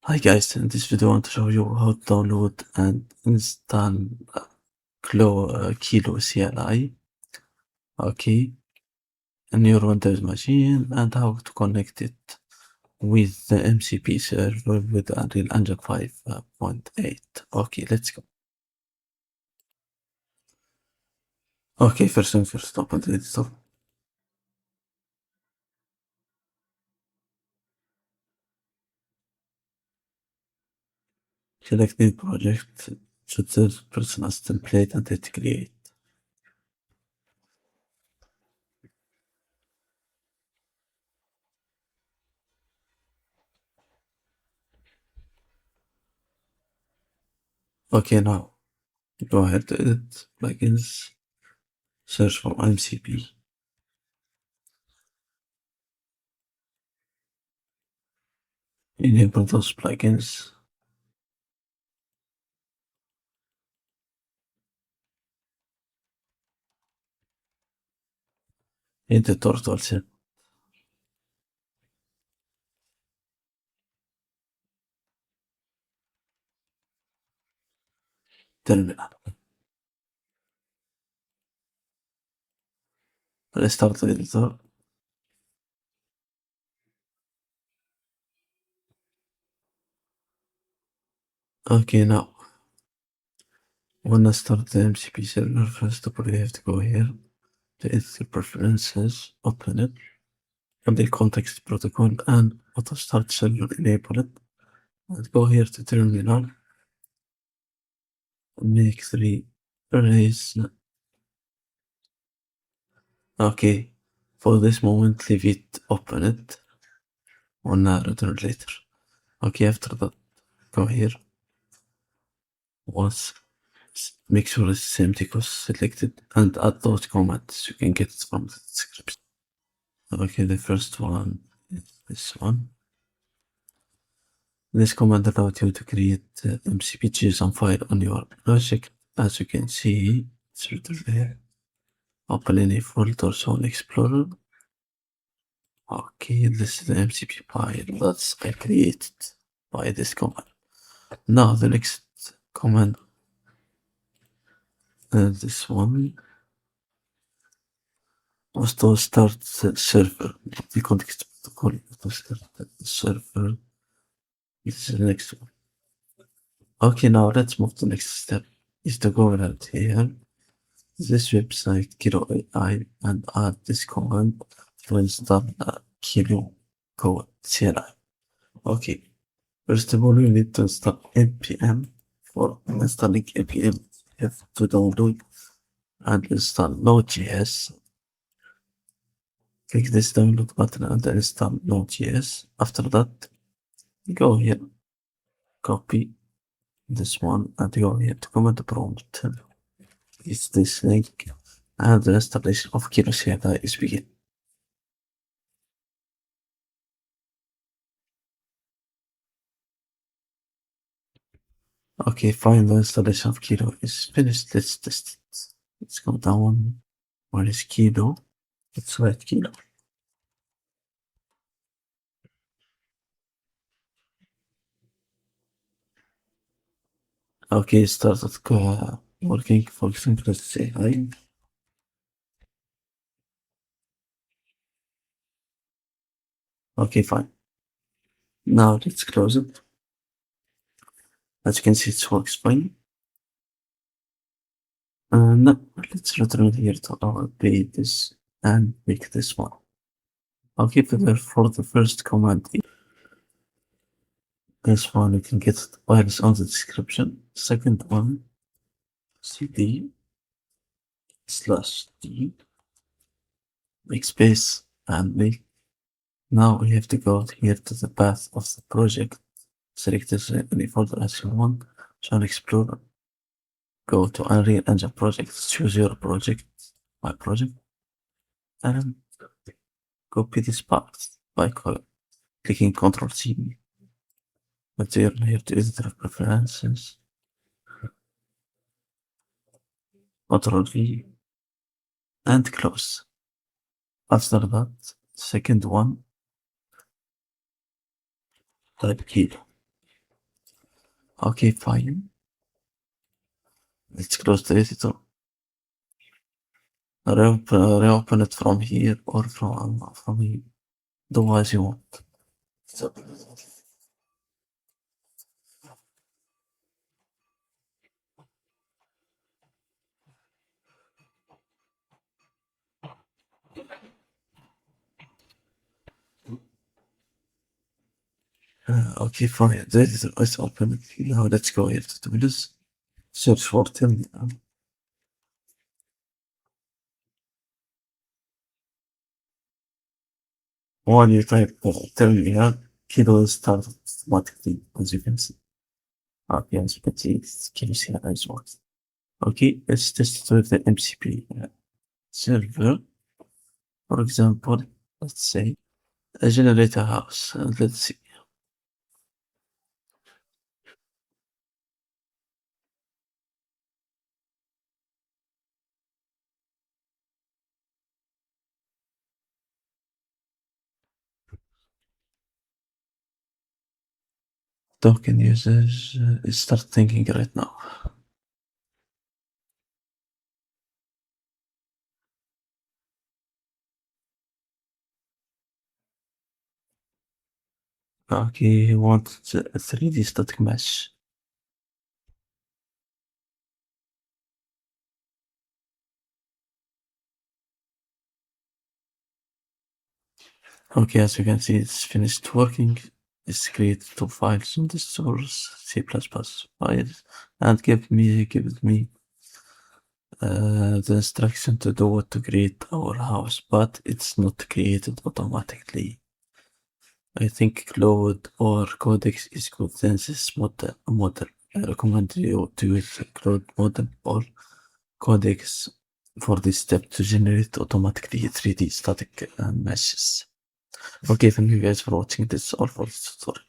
Hi guys, in this video I want to show you how to download and install Kilo CLI, okay, in your Windows machine, and how to connect it with the MCP server with Unreal Engine 5.8. Okay, let's go. Okay, first thing first, open the editor. Select new project, choose the person as template and hit create. Okay, now go ahead to edit plugins, search for MCP. Enable those plugins. Hit the turtle set. Terminal. Restart the editor. Okay, now when I start the MCP server, first of all you have to go here to editor preferences, open it, ModelContextProtocol and AutoStartServer, enable it, and go here to terminal, make 3 erase. Okay, for this moment leave it, open it, and return later. Okay, after that go here, once make sure it's empty because selected, and add those comments. You can get it from the description. Okay, the first one is this one. This command allows you to create MCP JSON file on your project. As you can see, it's written there. Open any folder on Explorer. Okay, this is the MCP file that's created by this command. Now the next command, this one, was to start the server. The context protocol to start the server. This is the next one. Okay, now let's move to the next step. Is to go around here, this website Kilo CLI, and add this command to install Kilo CLI. Okay, first of all you need to install npm. For installing npm, you have to download and install Node.js. Click this download button and install Node.js. After that, go here, copy this one, and go here to command prompt. It's this link, and the installation of Kilo CLI is begin. Okay, fine, the installation of Kilo is finished. Let's test it. Let's go down. Where is Kilo? Let's write Kilo. Okay, started working. For example, let's say hi. Okay, fine. Now let's close it. As you can see, it works fine. Now let's return here to our pages and make this one. Okay, for the first command, this one you can get the files on the description. Second one, cd/d, make space and make. Now we have to go here to the path of the project. Select any folder as you want. Shall Explorer. Go to Unreal Engine project. Choose your project, my project, and copy this path by clicking Ctrl+C. Return here to editor preferences. Ctrl+V and close. After that, second one, type Kilo. Okay, fine. Let's close the editor. Reopen it from here or from here. Do as you want. So, okay, fine. The editor is open. Now let's go here to Windows. Search for terminal. While you type terminal, Kilo will start automatically, as you can see. Okay, as you can see, it's Kilo CLI is works. Okay, let's test it with the MCP server. For example, let's say a generator house. Let's see. Token users start thinking right now. Okay, he wants a 3D static mesh. Okay, as you can see, it's finished working. It's created two files on the source C++ files and gives me the instruction to do it to create our house, but it's not created automatically. I think Cloud or Codex is good. Then this model. I recommend you to use Cloud model or Codex for this step to generate automatically 3D static meshes. Okay, thank you guys for watching. This is all for this tutorial.